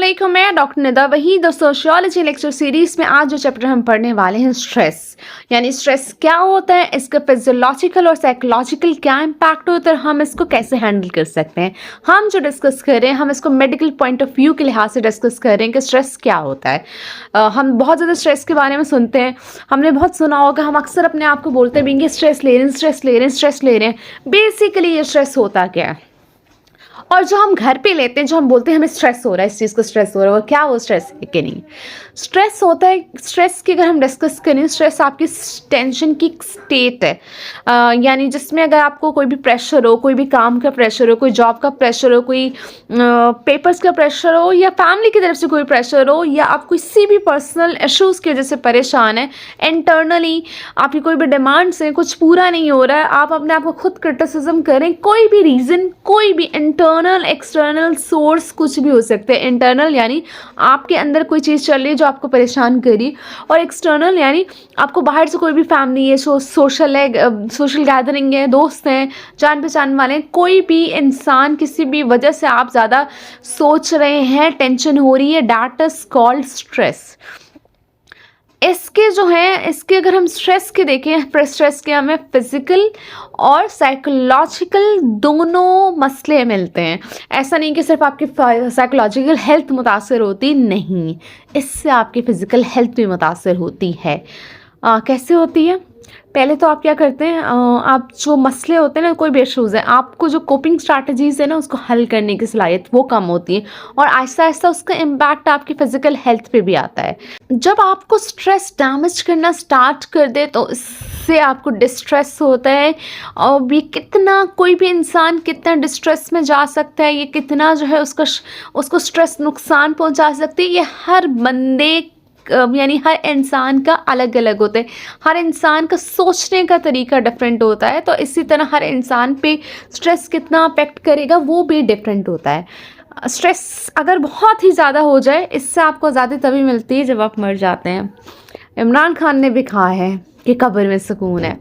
अस्सलामुअलैकुम, मैं डॉक्टर निदा वहीद और सोशियोलॉजी लेक्चर सीरीज़ में आज जो चैप्टर हम पढ़ने वाले हैं स्ट्रेस। यानी स्ट्रेस क्या होता है, इसका फिजियोलॉजिकल और साइकोलॉजिकल क्या इम्पैक्ट होता है, हम इसको कैसे हैंडल कर सकते हैं। हम जो डिस्कस कर रहे हैं हम इसको मेडिकल पॉइंट ऑफ व्यू के लिहाज से डिस्कस कर रहे हैं कि स्ट्रेस क्या होता है। हम बहुत ज़्यादा स्ट्रेस के बारे में सुनते हैं, हमने बहुत सुना होगा, हम अक्सर अपने आप को बोलते हैं कि स्ट्रेस ले रहे हैं, स्ट्रेस ले रहे हैं, स्ट्रेस ले रहे हैं। बेसिकली ये स्ट्रेस होता क्या है, और जो हम घर पे लेते हैं, जो हम बोलते हैं हमें स्ट्रेस हो रहा है, इस चीज़ को स्ट्रेस हो रहा है, और क्या वो स्ट्रेस है कि नहीं। स्ट्रेस होता है, स्ट्रेस की अगर हम डिस्कस करें, स्ट्रेस आपकी टेंशन की स्टेट है। यानी जिसमें अगर आपको कोई भी प्रेशर हो, कोई भी काम का प्रेशर हो, कोई जॉब का प्रेशर हो, कोई पेपर्स का प्रेशर हो, या फैमिली की तरफ से कोई प्रेशर हो, या आप किसी भी पर्सनल इश्यूज़ की वजह से परेशान है, इंटरनली आपकी कोई भी डिमांड्स हैं, कुछ पूरा नहीं हो रहा है, आप अपने आप को खुद क्रिटिसिज्म करें, कोई भी रीज़न, कोई भी इंटरनल एक्सटर्नल सोर्स कुछ भी हो सकते हैं। इंटरनल यानी आपके अंदर कोई चीज़ चल रही है जो आपको परेशान करी, और एक्सटर्नल यानी आपको बाहर से कोई भी फैमिली है, सोशल है, सोशल गैदरिंग है, दोस्त हैं, जान पहचान वाले हैं, कोई भी इंसान किसी भी वजह से आप ज़्यादा सोच रहे हैं, टेंशन हो रही है, दैट इज कॉल्ड स्ट्रेस। इसके जो है, इसके अगर हम स्ट्रेस के देखें, स्ट्रेस के हमें फिजिकल और साइकोलॉजिकल दोनों मसले मिलते हैं। ऐसा नहीं कि सिर्फ आपकी साइकोलॉजिकल हेल्थ मुतासर होती, नहीं, इससे आपकी फ़िज़िकल हेल्थ भी मुतासर होती है। कैसे होती है? पहले तो आप क्या करते हैं, आप जो मसले होते हैं ना, कोई भी इशूज़ है, आपको जो कोपिंग स्ट्रैटेजीज़ है ना, उसको हल करने की सलाहियत वो कम होती है, और आहिस्ता आहिस्ता उसका इम्पैक्ट आपकी फ़िज़िकल हेल्थ पे भी आता है। जब आपको स्ट्रेस डैमेज करना स्टार्ट कर दे तो इससे आपको डिस्ट्रेस होता है, और ये कितना, कोई भी इंसान कितना डिस्ट्रेस में जा सकता है, ये कितना जो है उसको स्ट्रेस नुकसान पहुंचा सकती है, ये हर बंदे यानी हर इंसान का अलग अलग होता है। हर इंसान का सोचने का तरीका डिफरेंट होता है, तो इसी तरह हर इंसान पे स्ट्रेस कितना अफेक्ट करेगा वो भी डिफरेंट होता है। स्ट्रेस अगर बहुत ही ज़्यादा हो जाए, इससे आपको आज़ादी तभी मिलती है जब आप मर जाते हैं। इमरान खान ने भी कहा है कि कब्र में सुकून है,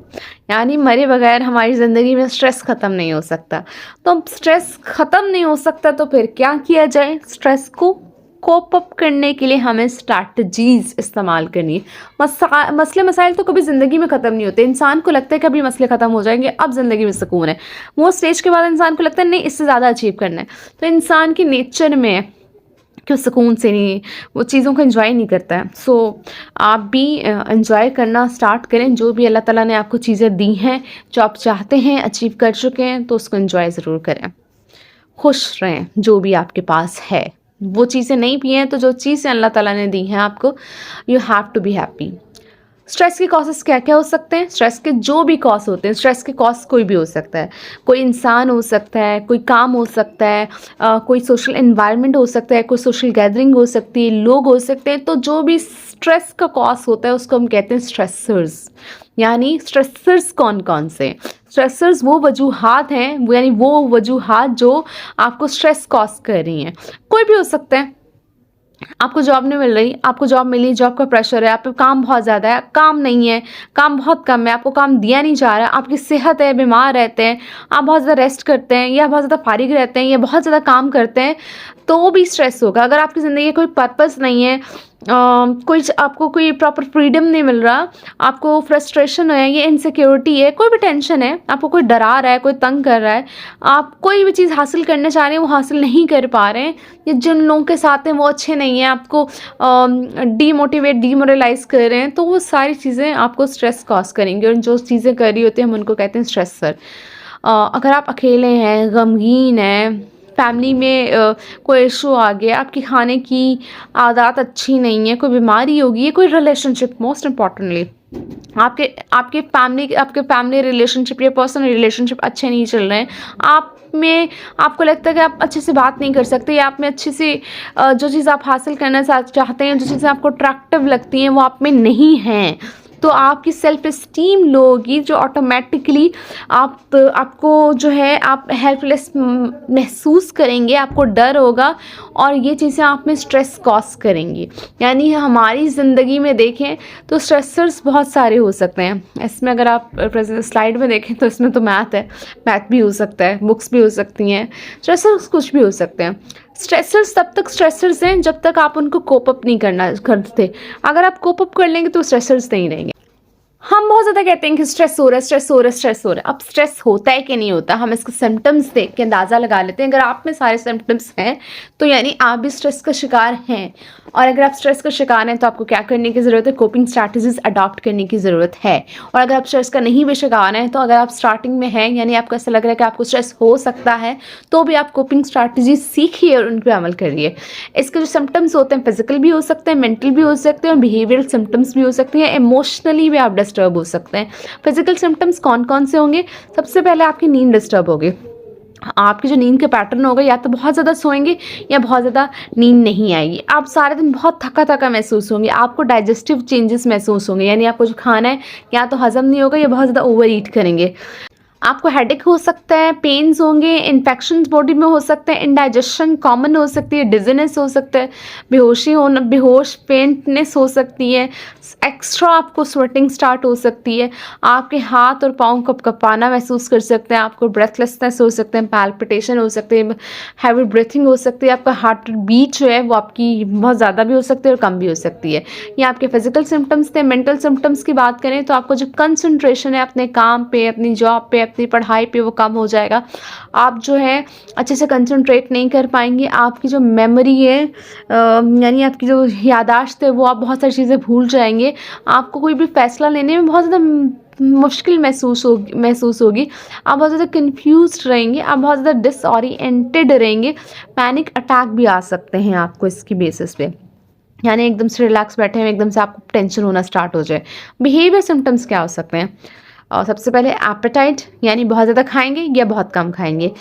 यानी मरे बगैर हमारी ज़िंदगी में स्ट्रेस ख़त्म नहीं हो सकता। तो स्ट्रेस ख़त्म नहीं हो सकता तो फिर क्या किया जाए? स्ट्रेस को कोप अप करने के लिए हमें स्ट्रैटेजीज़ इस्तेमाल करनी है। मसले मसाइल तो कभी ज़िंदगी में ख़त्म नहीं होते। इंसान को लगता है कि अभी मसले ख़त्म हो जाएंगे, अब ज़िंदगी में सुकून है। वो स्टेज के बाद इंसान को लगता है नहीं, इससे ज़्यादा अचीव करना है। तो इंसान की नेचर में कि सुकून से नहीं, वो चीज़ों को एंजॉय नहीं करता है। सो आप भी एंजॉय करना स्टार्ट करें। जो भी अल्लाह ताला ने आपको चीज़ें दी हैं, जो आप चाहते हैं, अचीव कर चुके हैं, तो उसको एंजॉय ज़रूर करें। खुश रहें जो भी आपके पास है। वो चीज़ें नहीं भी हैं तो जो चीज़ें अल्लाह ताला ने दी हैं आपको, you have to be happy. Stress के कॉजेस क्या क्या हो सकते हैं? स्ट्रेस के जो भी कॉज होते हैं, स्ट्रेस के कॉज कोई भी हो सकता है। कोई इंसान हो सकता है, कोई काम हो सकता है, कोई सोशल एनवायरनमेंट हो सकता है, कोई सोशल गैदरिंग हो सकती है, लोग हो सकते हैं। तो जो भी स्ट्रेस का कॉज होता है उसको हम कहते हैं स्ट्रेसर्स। यानी स्ट्रेसर्स कौन कौन से? स्ट्रेसर्स वो वजूहात हैं, यानी वो वजूहात जो आपको स्ट्रेस कॉज कर रही हैं। कोई भी हो सकता है। आपको जॉब नहीं मिल रही, आपको जॉब मिली, जॉब का प्रेशर है, आप पे काम बहुत ज़्यादा है, काम नहीं है, काम बहुत कम है, आपको काम दिया नहीं जा रहा, आपकी सेहत है, बीमार रहते हैं, आप बहुत ज़्यादा रेस्ट करते हैं, या बहुत ज़्यादा फारिग रहते हैं, या बहुत ज़्यादा काम करते हैं, तो वो भी स्ट्रेस होगा। अगर आपकी ज़िंदगी कोई पर्पस नहीं है, आपको कोई प्रॉपर फ्रीडम नहीं मिल रहा, आपको फ्रस्ट्रेशन है, ये इनसिक्योरिटी है, कोई भी टेंशन है, आपको कोई डरा रहा है, कोई तंग कर रहा है, आप कोई भी चीज़ हासिल करने चाह रहे हैं वो हासिल नहीं कर पा रहे हैं, या जिन लोगों के साथ हैं वो अच्छे नहीं हैं, आपको डीमोरलाइज कर रहे हैं, तो वो सारी चीज़ें आपको स्ट्रेस कॉज करेंगी। और जो चीज़ें कर रही होती हैं हम उनको कहते हैं स्ट्रेसर। अगर आप अकेले हैं, गमगीन हैं, फैमिली में कोई इशू आ गया, आपकी खाने की आदत अच्छी नहीं है, कोई बीमारी होगी, कोई रिलेशनशिप, मोस्ट इम्पॉर्टेंटली आपके फैमिली रिलेशनशिप या पर्सनल रिलेशनशिप अच्छे नहीं चल रहे हैं, आपको लगता है कि आप अच्छे से बात नहीं कर सकते, या आप में अच्छे से जो चीज़ आप हासिल करना चाहते हैं, जो चीज़ें आपको अट्रैक्टिव लगती हैं वो आप में नहीं हैं, तो आपकी सेल्फ इस्टीम लो होगी, जो ऑटोमेटिकली आपको जो है आप हेल्पलेस महसूस करेंगे, आपको डर होगा, और ये चीज़ें आप में स्ट्रेस कॉज करेंगी। यानी हमारी ज़िंदगी में देखें तो स्ट्रेसर्स बहुत सारे हो सकते हैं। इसमें अगर आप स्लाइड में देखें तो इसमें तो मैथ है, मैथ भी हो सकता है, बुक्स भी हो सकती हैं, स्ट्रेसर्स कुछ भी हो सकते हैं। स्ट्रेसर्स तब तक स्ट्रेसर्स हैं जब तक आप उनको कोप अप नहीं करते। अगर आप कोप अप कर लेंगे तो स्ट्रेसर्स नहीं रहेंगे। हम बहुत ज़्यादा कहते हैं कि स्ट्रेस हो रहा है, स्ट्रेस हो रहा है, स्ट्रेस हो रहा है। अब स्ट्रेस होता है कि नहीं होता, हम इसके सिम्टम्स देख के अंदाज़ा लगा लेते हैं। अगर आप में सारे सिम्टम्स हैं तो यानी आप भी स्ट्रेस का शिकार हैं। और अगर आप स्ट्रेस का शिकार हैं तो आपको क्या करने की ज़रूरत है, कोपिंग स्ट्रैटेजीज अडॉप्ट करने की ज़रूरत है। और अगर आप स्ट्रेस का नहीं भी शिकार हैं तो अगर आप स्टार्टिंग में हैं, यानी आपको ऐसा लग रहा है कि आपको स्ट्रेस हो सकता है, तो भी आप कोपिंग स्ट्रैटेजीज सीखिए और उन पर अमल करिए। इसके जो सिम्टम्स होते हैं फिजिकल भी हो सकते हैं, मेंटल भी हो सकते हैं और बिहेवियरल सिम्टम्स भी हो सकते हैं, इमोशनली भी आप डिस्टर्ब हो सकते हैं। फिजिकल सिम्टम्स कौन कौन से होंगे? सबसे पहले आपकी नींद डिस्टर्ब होगी। आपकी जो नींद के पैटर्न होगा, या तो बहुत ज़्यादा सोएंगे या बहुत ज़्यादा नींद नहीं आएगी। आप सारे दिन बहुत थका थका महसूस होंगे। आपको डाइजेस्टिव चेंजेस महसूस होंगे, यानी आपको जो खाना है या तो हजम नहीं होगा या बहुत ज़्यादा ओवर ईट करेंगे। आपको हेडेक हो सकता है, पेन्स होंगे, इन्फेक्शंस बॉडी में हो सकते हैं, इंडाइजेशन कॉमन हो सकती है, डिजीनेस हो सकता है, बेहोशी होना, बेहोश फेंटनेस हो सकती है, एक्स्ट्रा आपको स्वेटिंग स्टार्ट हो सकती है, आपके हाथ और पाँव कँपकँपाना महसूस कर सकते हैं, आपको ब्रेथलेसनेस हो सकते हैं, पैल्पिटेशन हो सकते हैं, हैवी ब्रीथिंग हो सकती है, आपका हार्ट बीट जो है वो आपकी बहुत ज़्यादा भी हो सकती है और कम भी हो सकती है। ये आपके फिजिकल सिम्टम्स थे। मेंटल सिम्टम्स की बात करें तो आपको जो कंसंट्रेशन है अपने काम पे, अपनी जॉब पे, अपनी पढ़ाई पे, वो कम हो जाएगा। आप जो है अच्छे से कंसंट्रेट नहीं कर पाएंगे। आपकी जो मेमोरी है, यानी आपकी जो याददाश्त है, वो आप बहुत सारी चीज़ें भूल जाएंगे। आपको कोई भी फैसला लेने में बहुत ज़्यादा मुश्किल महसूस होगी। आप बहुत ज़्यादा कंफ्यूज्ड रहेंगे, आप बहुत ज़्यादा डिसओरिएंटेड रहेंगे। पैनिक अटैक भी आ सकते हैं आपको इसकी बेसिस पे, यानी एकदम से रिलैक्स बैठे हैं, एकदम से आपको टेंशन होना स्टार्ट हो जाए। बिहेवियर सिम्टम्स क्या हो सकते हैं? और सबसे पहले एपेटाइट, यानी बहुत ज़्यादा खाएंगे या बहुत कम खाएंगे।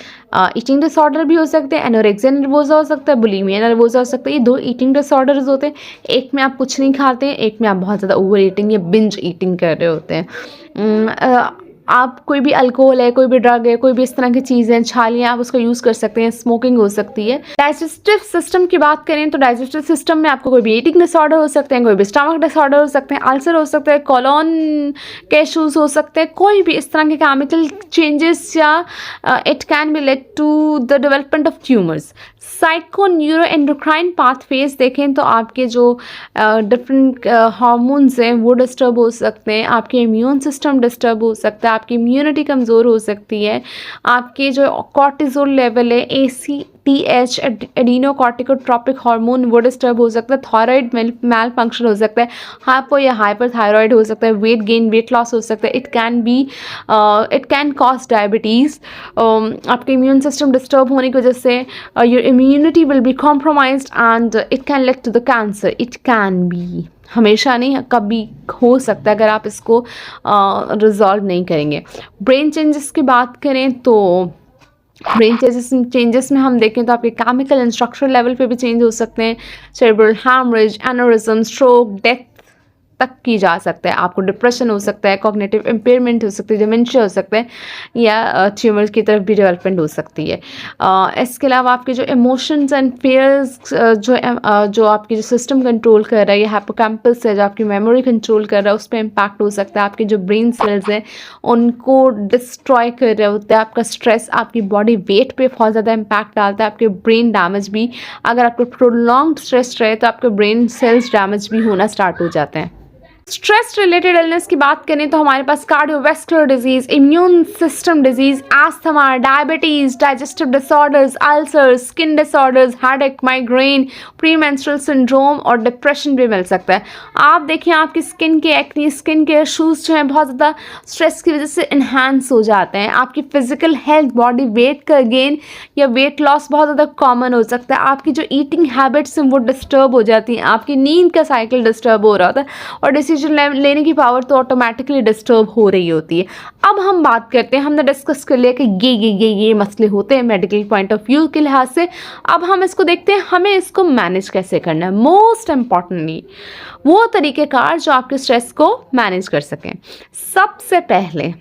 ईटिंग डिसऑर्डर भी हो सकते हैं, एनोरेक्सिया नर्वोसा हो सकता है, बुलिमिया नर्वोसा हो सकता है। ये 2 ईटिंग डिसऑर्डर्स होते हैं। एक में आप कुछ नहीं खाते हैं, एक में आप बहुत ज़्यादा ओवर ईटिंग या बिंज ईटिंग कर रहे होते हैं। आप कोई भी अल्कोहल है, कोई भी ड्रग है, कोई भी इस तरह की चीज़ें, छालियाँ, आप उसका यूज़ कर सकते हैं। स्मोकिंग हो सकती है। डाइजेस्टिव सिस्टम की बात करें तो डाइजेस्टिव सिस्टम में आपको कोई भी ईटिंग डिसऑर्डर हो सकते हैं, कोई भी स्टमक डिसऑर्डर हो सकते हैं, अल्सर हो सकते हैं, कोलोन के इशूज़ हो सकते हैं, कोई भी इस तरह के केमिकल चेंजेस, या it can be led to the development of tumours. Psycho neuro endocrine pathways देखें तो आपके जो डिफरेंट हार्मोन्स हैं वो डिस्टर्ब हो सकते हैं, आपके इम्यून सिस्टम डिस्टर्ब हो सकता है, आपकी इम्यूनिटी कमज़ोर हो सकती है, आपके जो कॉर्टिसोल लेवल है, ACTH एडिनोकॉर्टिकोट्रोपिक हार्मोन वो डिस्टर्ब हो सकता है, थायराइड मैल फंक्शन हो सकता है, हाइपो या हाइपर थायराइड हो सकता है, वेट गेन, वेट लॉस हो सकता है। It can cause diabetes. आपके इम्यून सिस्टम डिस्टर्ब होने की वजह से your immunity will be compromised and it can lead to the cancer. It can be, हमेशा नहीं, कभी हो सकता है अगर आप इसको रिजॉल्व नहीं करेंगे। ब्रेन चेंजेस की बात करें तो ब्रेन चेंजेस में हम देखें तो आपके केमिकल एंड स्ट्रक्चरल लेवल पे भी चेंज हो सकते हैं। Cerebral haemorrhage, aneurysm, stroke, death तक की जा सकता है। आपको डिप्रेशन हो सकता है, कॉग्निटिव इम्पेयरमेंट हो सकती है, डिमेंशिया हो सकता है, या ट्यूमर की तरफ भी डेवलपमेंट हो सकती है। इसके अलावा आपके जो इमोशंस एंड फेयर्स जो आपकी जो सिस्टम कंट्रोल कर रहा है, या हिप्पोकैम्पस है जो आपकी मेमोरी कंट्रोल कर रहा है, उस पर इम्पैक्ट हो सकता है। आपके जो ब्रेन सेल्स हैं उनको डिस्ट्रॉय कर रहे होते हैं। आपका स्ट्रेस आपकी बॉडी वेट पे बहुत ज़्यादा इम्पैक्ट डालता है। आपके ब्रेन डैमेज भी, अगर आपको प्रोलॉन्ग्ड स्ट्रेस रहे तो आपके ब्रेन सेल्स डैमेज भी होना स्टार्ट हो जाते हैं। स्ट्रेस रिलेटेड इलनेस की बात करें तो हमारे पास cardiovascular diseases, immune system diseases, asthma, diabetes, digestive disorders, ulcers, skin disorders, headache, migraine, premenstrual syndrome और डिप्रेशन भी मिल सकता है। आप देखिए आपकी स्किन के एक्ने, स्किन के इशूज़ जो हैं बहुत ज़्यादा स्ट्रेस की वजह से इन्हांस हो जाते हैं। आपकी फिजिकल हेल्थ, बॉडी वेट का गेन या वेट लॉस बहुत ज़्यादा कॉमन हो सकता है। आपकी जो ईटिंग हैबिट्स हैं वो डिस्टर्ब हो जाती हैं। आपकी नींद का साइकिल डिस्टर्ब हो रहा होता है और डिसीजन लेने की पावर तो ऑटोमेटिकली डिस्टर्ब हो रही होती है। अब हम बात करते हैं, हमने डिस्कस कर लिया कि ये मसले होते हैं मेडिकल पॉइंट ऑफ व्यू के लिहाज से। अब हम इसको देखते हैं हमें इसको मैनेज कैसे करना है। मोस्ट इम्पॉर्टेंटली वो तरीक़ेकार जो आपके स्ट्रेस को मैनेज कर सकें। सबसे पहले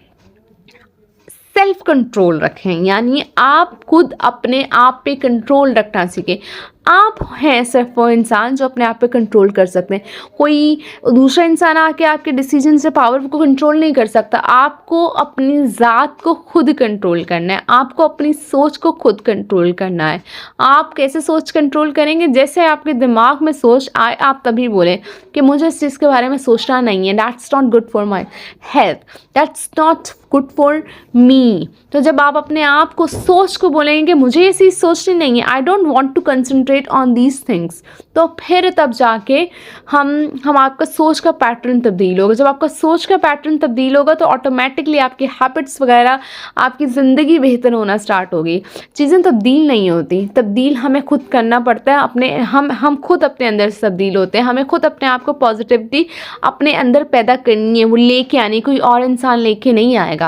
सेल्फ कंट्रोल रखें, यानी आप खुद अपने आप पे कंट्रोल रखना सीखें। आप हैं सिर्फ वो इंसान जो अपने आप पे कंट्रोल कर सकते हैं। कोई दूसरा इंसान आके आपके डिसीजन से पावर को कंट्रोल नहीं कर सकता। आपको अपनी ज़ात को खुद कंट्रोल करना है, आपको अपनी सोच को खुद कंट्रोल करना है। आप कैसे सोच कंट्रोल करेंगे? जैसे आपके दिमाग में सोच आए आप तभी बोलें कि मुझे इस चीज़ के बारे में सोचना नहीं है, that's not good for my health, that's not good for me. तो जब आप अपने आप को सोच को बोलेंगे कि मुझे ये चीज़ सोचनी नहीं है, I don't want to concentrate on these things, तो फिर तब जाके हम आपका सोच का पैटर्न तब्दील होगा। जब आपका सोच का पैटर्न तब्दील होगा तो ऑटोमेटिकली आपकी हैबिट्स वगैरह, आपकी ज़िंदगी बेहतर होना स्टार्ट होगी। चीज़ें तब्दील नहीं होती, तब्दील हमें खुद करना पड़ता है। अपने हम खुद अपने अंदर से तब्दील होते हैं। हमें खुद अपने आप को पॉजिटिविटी अपने अंदर पैदा करनी है, वो लेके आनी, कोई और इंसान लेके नहीं आएगा।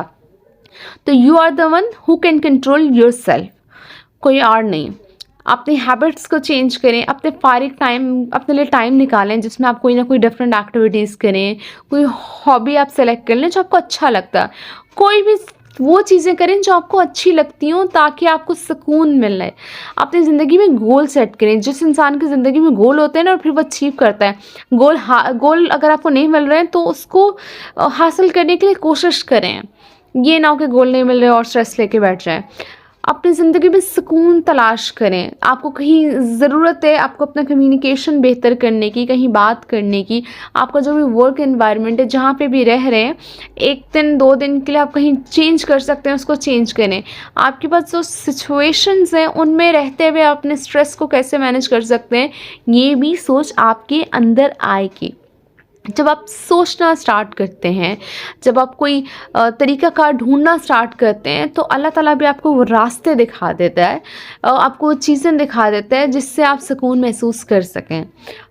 तो you are the one who can control your self, कोई और नहीं। अपनी हैबिट्स को चेंज करें, अपने फारिग टाइम अपने लिए टाइम निकालें जिसमें आप कोई ना कोई डिफरेंट एक्टिविटीज़ करें, कोई हॉबी आप सेलेक्ट कर लें जो आपको अच्छा लगता है। कोई भी वो चीज़ें करें जो आपको अच्छी लगती हों ताकि आपको सुकून मिल रहे। अपनी ज़िंदगी में गोल सेट करें। जिस इंसान की ज़िंदगी में गोल होते हैं ना और फिर वो अचीव करता है, गोल अगर आपको नहीं मिल रहे हैं तो उसको हासिल करने के लिए कोशिश करें। ये ना हो कि गोल नहीं मिल रहे और स्ट्रेस लेके बैठ जाएं। अपनी ज़िंदगी में सुकून तलाश करें। आपको कहीं ज़रूरत है आपको अपना कम्युनिकेशन बेहतर करने की, कहीं बात करने की, आपका जो भी वर्क एनवायरनमेंट है जहाँ पे भी रह रहे हैं, 1 दिन 2 दिन के लिए आप कहीं चेंज कर सकते हैं, उसको चेंज करें। आपके पास जो सिचुएशंस हैं उनमें रहते हुए आप अपने स्ट्रेस को कैसे मैनेज कर सकते हैं, ये भी सोच आपके अंदर आएगी। जब आप सोचना स्टार्ट करते हैं, जब आप कोई तरीक़ाकार ढूंढना स्टार्ट करते हैं तो अल्लाह ताला भी आपको वो रास्ते दिखा देता है, आपको वो चीज़ें दिखा देता है जिससे आप सुकून महसूस कर सकें।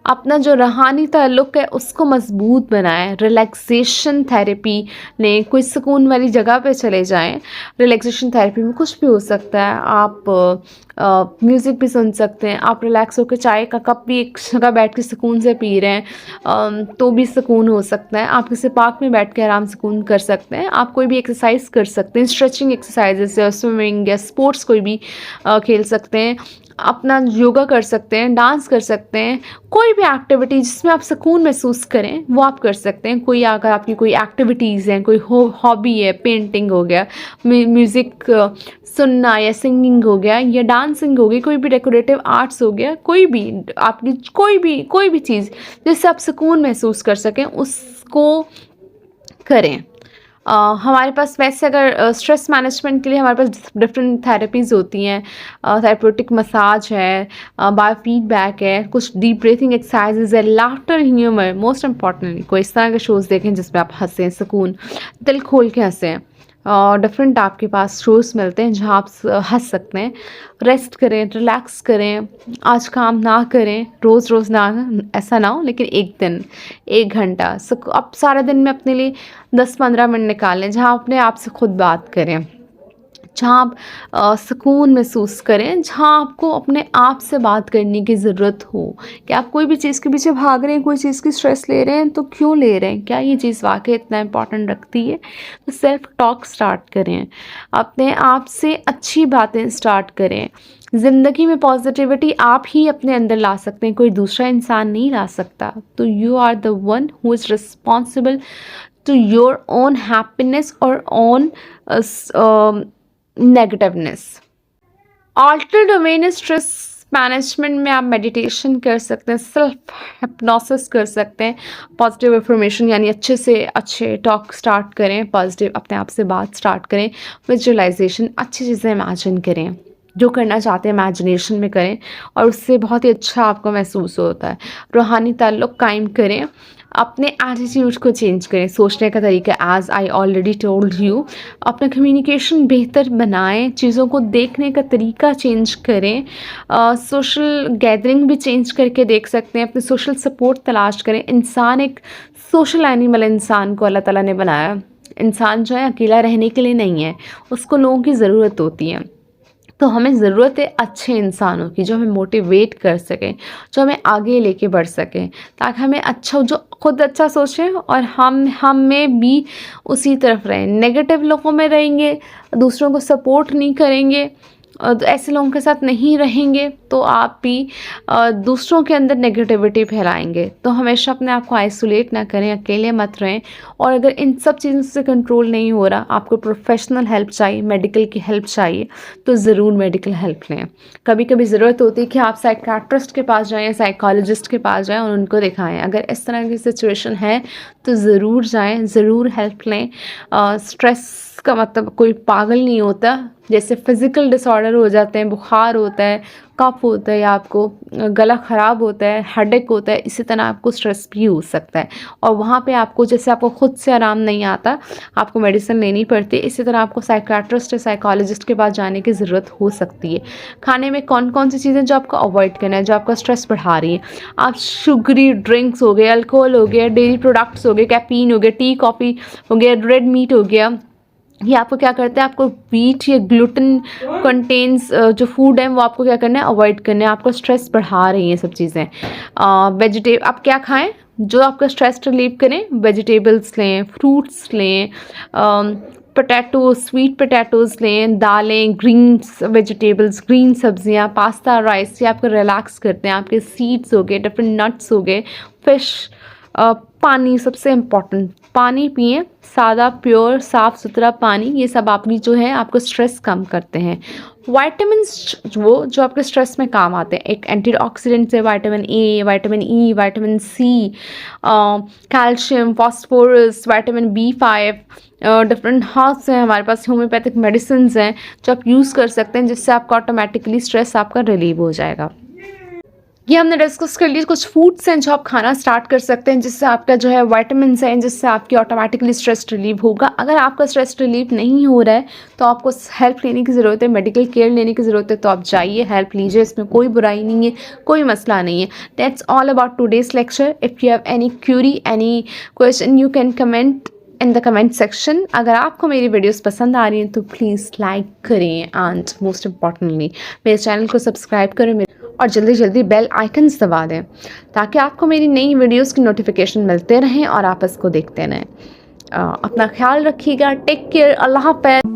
अपना जो रूहानी ताल्लुक़ है उसको मजबूत बनाएं। रिलैक्सेशन थेरेपी लें, कोई सुकून वाली जगह पे चले जाएं। रिलैक्सेशन थेरेपी में कुछ भी हो सकता है। आप म्यूज़िक भी सुन सकते हैं, आप रिलैक्स होकर चाय का कप भी एक जगह बैठ के सुकून से पी रहे हैं तो भी सुकून हो सकता है। आप किसी पार्क में बैठ के आराम सुकून कर सकते हैं। आप कोई भी एक्सरसाइज कर सकते हैं, स्ट्रेचिंग एक्सरसाइजेस या स्विमिंग या स्पोर्ट्स कोई भी खेल सकते हैं। अपना योगा कर सकते हैं, डांस कर सकते हैं, कोई भी एक्टिविटी जिसमें आप सुकून महसूस करें वो आप कर सकते हैं। कोई अगर आपकी कोई एक्टिविटीज़ हैं, कोई हॉबी है, पेंटिंग हो गया, म्यूज़िक सुनना या सिंगिंग हो गया या डांसिंग हो गई, कोई भी डेकोरेटिव आर्ट्स हो गया, कोई भी आपकी कोई भी चीज़ जिससे आप सुकून महसूस कर सकें उसको करें। हमारे पास वैसे अगर स्ट्रेस मैनेजमेंट के लिए हमारे पास डिफरेंट थेरेपीज़ होती हैं। थेरेप्यूटिक मसाज है, बायोफीडबैक है, कुछ डीप ब्रीथिंग एक्सरसाइजेज है, लाफ्टर ह्यूमर, मोस्ट इम्पॉर्टेंटली कोई इस तरह के शोज़ देखें जिसमें आप हंसें, सुकून दिल खोल के हंसें। डिफरेंट आपके पास शोज़ मिलते हैं जहाँ आप हंस सकते हैं। रेस्ट करें, रिलैक्स करें, आज काम ना करें, रोज़ ना, ऐसा ना हो, लेकिन 1 दिन 1 घंटा आप सारे दिन में अपने लिए 10-15 मिनट निकालें जहाँ अपने आप से खुद बात करें, जहाँ आप सुकून महसूस करें, जहाँ आपको अपने आप से बात करने की ज़रूरत हो कि आप कोई भी चीज़ के पीछे भाग रहे हैं, कोई चीज़ की स्ट्रेस ले रहे हैं तो क्यों ले रहे हैं, क्या ये चीज़ वाकई इतना इम्पॉर्टेंट रखती है। तो सेल्फ टॉक स्टार्ट करें, अपने आप से अच्छी बातें स्टार्ट करें। ज़िंदगी में पॉजिटिविटी आप ही अपने अंदर ला सकते हैं, कोई दूसरा इंसान नहीं ला सकता। तो you are the one who is responsible to your own happiness और own negativeness. Altered domain stress management में आप मेडिटेशन कर सकते हैं, सेल्फ हिप्नोसिस कर सकते हैं, पॉजिटिव अफर्मेशन यानी अच्छे से अच्छे टॉक स्टार्ट करें, पॉजिटिव अपने आप से बात स्टार्ट करें, विजुअलाइजेशन, अच्छी चीज़ें इमेजिन करें, जो करना चाहते हैं इमेजिनेशन में करें और उससे बहुत ही अच्छा आपको महसूस होता है। रूहानी ताल्लुक़ कायम करें, अपने एटीट्यूड को चेंज करें, सोचने का तरीका as I already told you, अपना कम्युनिकेशन बेहतर बनाएं, चीज़ों को देखने का तरीका चेंज करें, सोशल गैदरिंग भी चेंज करके देख सकते हैं, अपने सोशल सपोर्ट तलाश करें। इंसान एक सोशल एनिमल, इंसान को अल्लाह ताला ने बनाया। इंसान जो है अकेला रहने के लिए नहीं है, उसको लोगों की ज़रूरत होती है। तो हमें ज़रूरत है अच्छे इंसानों की जो हमें मोटिवेट कर सकें, जो हमें आगे लेके बढ़ सकें, ताकि हमें अच्छा, जो खुद अच्छा सोचें और हम में भी उसी तरफ रहें। नेगेटिव लोगों में रहेंगे, दूसरों को सपोर्ट नहीं करेंगे ऐसे लोगों के साथ नहीं रहेंगे तो आप भी दूसरों के अंदर नेगेटिविटी फैलाएंगे। तो हमेशा अपने आप को आइसोलेट ना करें, अकेले मत रहें। और अगर इन सब चीज़ों से कंट्रोल नहीं हो रहा, आपको प्रोफेशनल हेल्प चाहिए, मेडिकल की हेल्प चाहिए, तो ज़रूर मेडिकल हेल्प लें। कभी कभी ज़रूरत होती है कि आप साइकियाट्रिस्ट के पास जाएँ या साइकोलॉजिस्ट के पास जाएँ और उनको दिखाएं। अगर इस तरह की सिचुएशन है तो ज़रूर जाएं, ज़रूर हेल्प लें। स्ट्रेस का मतलब कोई पागल नहीं होता। जैसे फिज़िकल डिसऑर्डर हो जाते हैं, बुखार होता है, कफ होता है, या आपको गला ख़राब होता है, हेडेक होता है, इसी तरह आपको स्ट्रेस भी हो सकता है। और वहाँ पे आपको, जैसे आपको खुद से आराम नहीं आता, आपको मेडिसिन लेनी पड़ती है, इसी तरह आपको साइकियाट्रिस्ट या साइकोलॉजिस्ट के पास जाने की ज़रूरत हो सकती है। खाने में कौन कौन सी चीज़ें जो आपको अवॉइड करना है, जो आपका स्ट्रेस बढ़ा रही है। आप शुगरी ड्रिंक्स हो गए, अल्कोहल हो गया, डेयरी प्रोडक्ट्स हो गए, कैफीन हो गया, टी कॉफ़ी हो गया, रेड मीट हो गया, ये आपको क्या करते हैं, आपको व्हीट या ग्लूटेन कंटेन्स जो फूड है वो आपको क्या करना है, अवॉइड करना है। आपको स्ट्रेस बढ़ा रही हैं सब चीज़ें। आप क्या खाएं जो आपका स्ट्रेस रिलीव करें। वेजिटेबल्स लें, फ्रूट्स लें, पोटैटो, स्वीट पोटैटोज़ लें, दालें, ग्रीन्स वेजिटेबल्स, ग्रीन सब्जियां, पास्ता, राइस, ये आपको रिलैक्स करते हैं। आपके सीड्स हो गए, डिफरेंट नट्स हो गए, फिश, पानी सबसे इम्पॉर्टेंट, पानी पिएं, सादा, प्योर, साफ़ सुथरा पानी। ये सब आपकी जो है आपको स्ट्रेस कम करते हैं। वाइटामिन्स वो जो आपके स्ट्रेस में काम आते हैं, एक एंटीऑक्सीडेंट्स है, vitamin A, vitamin E, vitamin C, calcium, phosphorus, vitamin B5, different herbs हैं हमारे पास, होम्योपैथिक मेडिसिन हैं जो आप यूज़ कर सकते हैं, जिससे आपका ऑटोमेटिकली स्ट्रेस आपका रिलीव हो जाएगा। ये हमने डिस्कस कर लिया। कुछ फूड्स हैं जो आप खाना स्टार्ट कर सकते हैं, जिससे आपका जो है विटामिन्स हैं, जिससे आपकी ऑटोमेटिकली स्ट्रेस रिलीव होगा। अगर आपका स्ट्रेस रिलीव नहीं हो रहा है तो आपको हेल्प लेने की ज़रूरत है, मेडिकल केयर लेने की ज़रूरत है। तो आप जाइए, हेल्प लीजिए, इसमें कोई बुराई नहीं है, कोई मसला नहीं है। That's all about today's lecture. If you have any Curie, any question, you can comment in the comment section. अगर आपको मेरी वीडियोस पसंद आ रही हैं तो प्लीज़ लाइक करें, एंड मोस्ट इम्पॉर्टेंटली मेरे चैनल को सब्सक्राइब करें और जल्दी जल्दी बेल आइकन्स दबा दें, ताकि आपको मेरी नई वीडियोस की नोटिफिकेशन मिलते रहें और आप इसको देखते रहें। अपना ख्याल रखिएगा। Take care. अल्लाह हाफ़िज़।